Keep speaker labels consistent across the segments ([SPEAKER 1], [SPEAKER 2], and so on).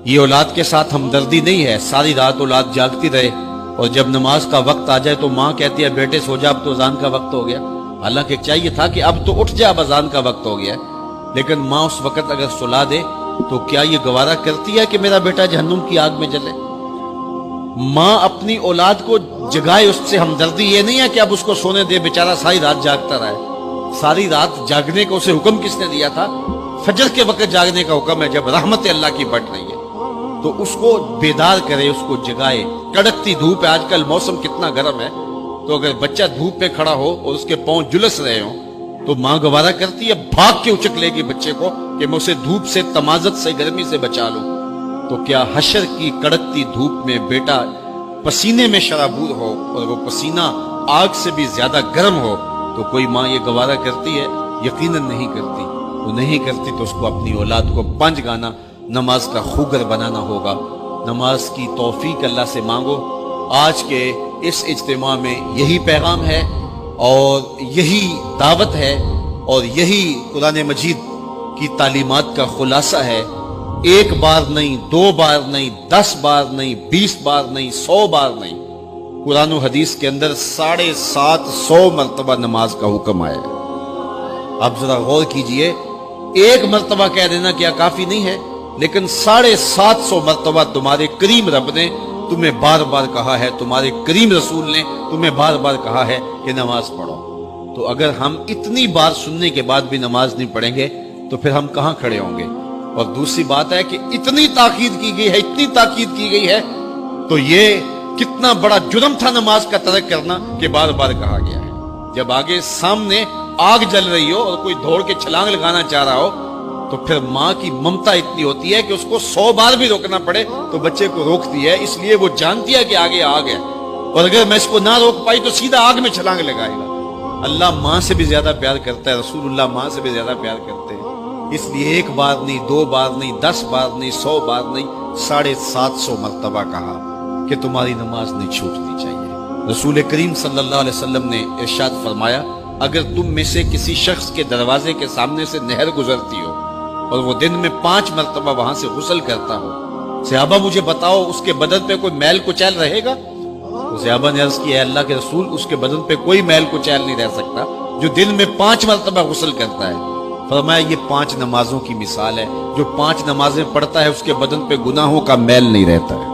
[SPEAKER 1] یہ اولاد کے ساتھ ہمدردی نہیں ہے، ساری رات اولاد جاگتی رہے اور جب نماز کا وقت آ جائے تو ماں کہتی ہے بیٹے سو جا، اب تو اذان کا وقت ہو گیا۔ حالانکہ چاہیے تھا کہ اب تو اٹھ جا، اب اذان کا وقت ہو گیا ہے، لیکن ماں اس وقت اگر سلا دے تو کیا یہ گوارا کرتی ہے کہ میرا بیٹا جہنم کی آگ میں جلے؟ ماں اپنی اولاد کو جگائے، اس سے ہمدردی یہ نہیں ہے کہ اب اس کو سونے دے، بیچارہ ساری رات جاگتا رہے۔ ساری رات جاگنے کا اسے حکم کس نے دیا تھا؟ فجر کے وقت جاگنے کا حکم ہے جب رحمت اللہ کی بٹ رہی ہے، تو اس کو بیدار کرے، اس کو جگائے۔ کڑکتی دھوپ ہے، آج کل موسم کتنا گرم ہے، تو اگر بچہ دھوپ پہ کھڑا ہو اور اس کے پاؤں جلس رہے ہوں تو ماں گوارا کرتی ہے، بھاگ کے اچک لے گی بچے کو کہ میں اسے دھوپ سے، تمازت سے، گرمی سے بچا لوں۔ تو کیا حشر کی کڑکتی دھوپ میں بیٹا پسینے میں شرابور ہو اور وہ پسینہ آگ سے بھی زیادہ گرم ہو تو کوئی ماں یہ گوارا کرتی ہے؟ یقیناً نہیں کرتی۔ وہ نہیں کرتی تو اس کو اپنی اولاد کو 5 گانا نماز کا خوگر بنانا ہوگا۔ نماز کی توفیق اللہ سے مانگو۔ آج کے اس اجتماع میں یہی پیغام ہے اور یہی دعوت ہے اور یہی قرآن مجید کی تعلیمات کا خلاصہ ہے۔ 1 بار نہیں، 2 بار نہیں، 10 بار نہیں، 20 بار نہیں، 100 بار نہیں، قرآن و حدیث کے اندر 750 مرتبہ نماز کا حکم آیا ہے۔ اب ذرا غور کیجئے، 1 مرتبہ کہہ دینا کیا کافی نہیں ہے؟ لیکن 750 مرتبہ تمہارے کریم رب نے تمہیں بار بار کہا ہے، تمہارے کریم رسول نے تمہیں بار بار کہا ہے کہ نماز پڑھو۔ تو اگر ہم اتنی بار سننے کے بعد بھی نماز نہیں پڑھیں گے تو پھر ہم کہاں کھڑے ہوں گے؟ اور دوسری بات ہے کہ اتنی تاکید کی گئی ہے، اتنی تاکید کی گئی ہے، تو یہ کتنا بڑا جرم تھا نماز کا ترک کرنا کہ بار بار کہا گیا ہے۔ جب آگے سامنے آگ جل رہی ہو اور کوئی دوڑ کے چھلانگ لگانا چاہ رہا ہو تو پھر ماں کی ممتا اتنی ہوتی ہے کہ اس کو 100 بار بھی روکنا پڑے تو بچے کو روکتی ہے، اس لیے وہ جانتی ہے کہ آگے آگ ہے، اور اگر میں اس کو نہ روک پائی تو سیدھا آگ میں چھلانگ لگائے گا۔ اللہ ماں سے بھی زیادہ پیار کرتا ہے، رسول اللہ ماں سے بھی زیادہ پیار کرتے ہیں، اس لیے 1 بار نہیں، 2 بار نہیں، 10 بار نہیں، 100 بار نہیں، 750 مرتبہ کہا کہ تمہاری نماز نہیں چھوٹنی چاہیے۔ رسول کریم صلی اللہ علیہ وسلم نے ارشاد فرمایا، اگر تم میں سے کسی شخص کے دروازے کے سامنے سے نہر گزرتی ہو اور وہ دن میں 5 مرتبہ وہاں سے غسل کرتا ہو، صحابہ مجھے بتاؤ اس کے بدن پہ کوئی میل کچیل رہے گا؟ تو صحابہ نے عرض کیا، اے اللہ کے رسول، اس کے بدن پہ کوئی میل کچیل نہیں رہ سکتا جو دن میں 5 مرتبہ غسل کرتا ہے۔ فرمایا یہ 5 نمازوں کی مثال ہے، جو 5 نمازیں پڑھتا ہے اس کے بدن پہ گناہوں کا میل نہیں رہتا ہے،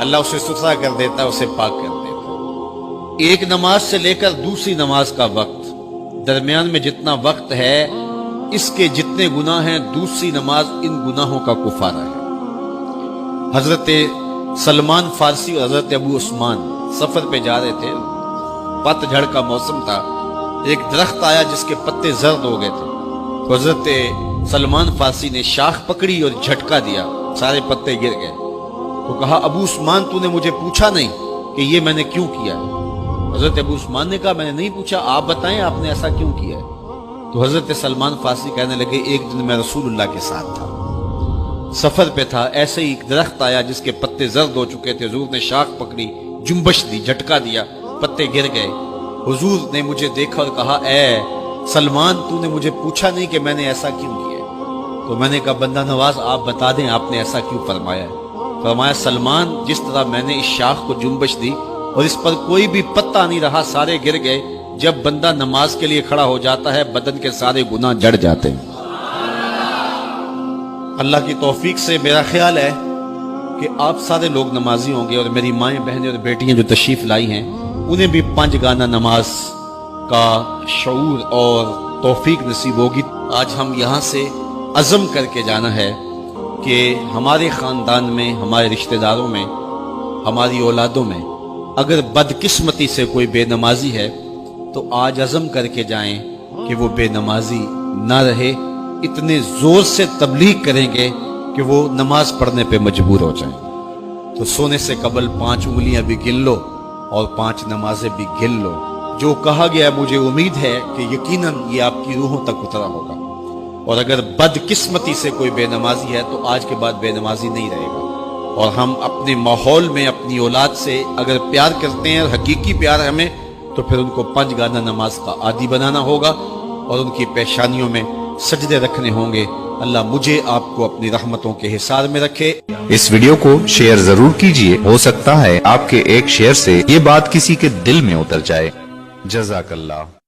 [SPEAKER 1] اللہ اسے ستھرا کر دیتا ہے، اسے پاک کر دیتا ہے۔ ایک نماز سے لے کر دوسری نماز کا وقت، درمیان میں جتنا وقت ہے اس کے جتنے گناہ ہیں، دوسری نماز ان گناہوں کا کفارہ ہے۔ حضرت سلمان فارسی اور حضرت ابو عثمان سفر پہ جا رہے تھے، پت جھڑ کا موسم تھا، ایک درخت آیا جس کے پتے زرد ہو گئے تھے، تو حضرت سلمان فارسی نے شاخ پکڑی اور جھٹکا دیا، سارے پتے گر گئے۔ تو کہا، ابو عثمان تو نے مجھے پوچھا نہیں کہ یہ میں نے کیوں کیا ہے؟ حضرت ابو عثمان نے کہا، میں نے نہیں پوچھا، آپ بتائیں آپ نے ایسا کیوں کیا ہے؟ تو حضرت سلمان فارسی کہنے لگے، ایک دن میں رسول اللہ کے ساتھ تھا، سفر پہ تھا، ایسے ہی ایک درخت آیا جس کے پتے زرد ہو چکے تھے، حضور نے شاخ پکڑی، جنبش دی، جھٹکا دیا، پتے گر گئے۔ حضور نے مجھے دیکھا اور کہا، اے سلمان تو نے مجھے پوچھا نہیں کہ میں نے ایسا کیوں کیا؟ تو میں نے کہا، بندہ نواز آپ بتا دیں آپ نے ایسا کیوں فرمایا ہے؟ فرمایا، سلمان جس طرح میں نے اس شاخ کو جنبش دی اور اس پر کوئی بھی پتا نہیں رہا، سارے گر گئے، جب بندہ نماز کے لیے کھڑا ہو جاتا ہے بدن کے سارے گناہ جڑ جاتے ہیں۔ اللہ کی توفیق سے میرا خیال ہے کہ آپ سارے لوگ نمازی ہوں گے، اور میری مائیں، بہنیں اور بیٹیاں جو تشریف لائی ہیں انہیں بھی 5 گانا نماز کا شعور اور توفیق نصیب ہوگی۔ آج ہم یہاں سے عزم کر کے جانا ہے کہ ہمارے خاندان میں، ہمارے رشتہ داروں میں، ہماری اولادوں میں اگر بدقسمتی سے کوئی بے نمازی ہے تو آج عزم کر کے جائیں کہ وہ بے نمازی نہ رہے، اتنے زور سے تبلیغ کریں گے کہ وہ نماز پڑھنے پہ مجبور ہو جائیں۔ تو سونے سے قبل 5 انگلیاں بھی گن لو اور 5 نمازیں بھی گن لو۔ جو کہا گیا مجھے امید ہے کہ یقیناً یہ آپ کی روحوں تک اترا ہوگا، اور اگر بدقسمتی سے کوئی بے نمازی ہے تو آج کے بعد بے نمازی نہیں رہے گا۔ اور ہم اپنے ماحول میں اپنی اولاد سے اگر پیار کرتے ہیں اور حقیقی پیار ہمیں، تو پھر ان کو 5 گانا نماز کا عادی بنانا ہوگا اور ان کی پیشانیوں میں سجدے رکھنے ہوں گے۔ اللہ مجھے آپ کو اپنی رحمتوں کے حصار میں رکھے۔
[SPEAKER 2] اس ویڈیو کو شیئر ضرور کیجئے، ہو سکتا ہے آپ کے ایک شیئر سے یہ بات کسی کے دل میں اتر جائے۔ جزاک اللہ۔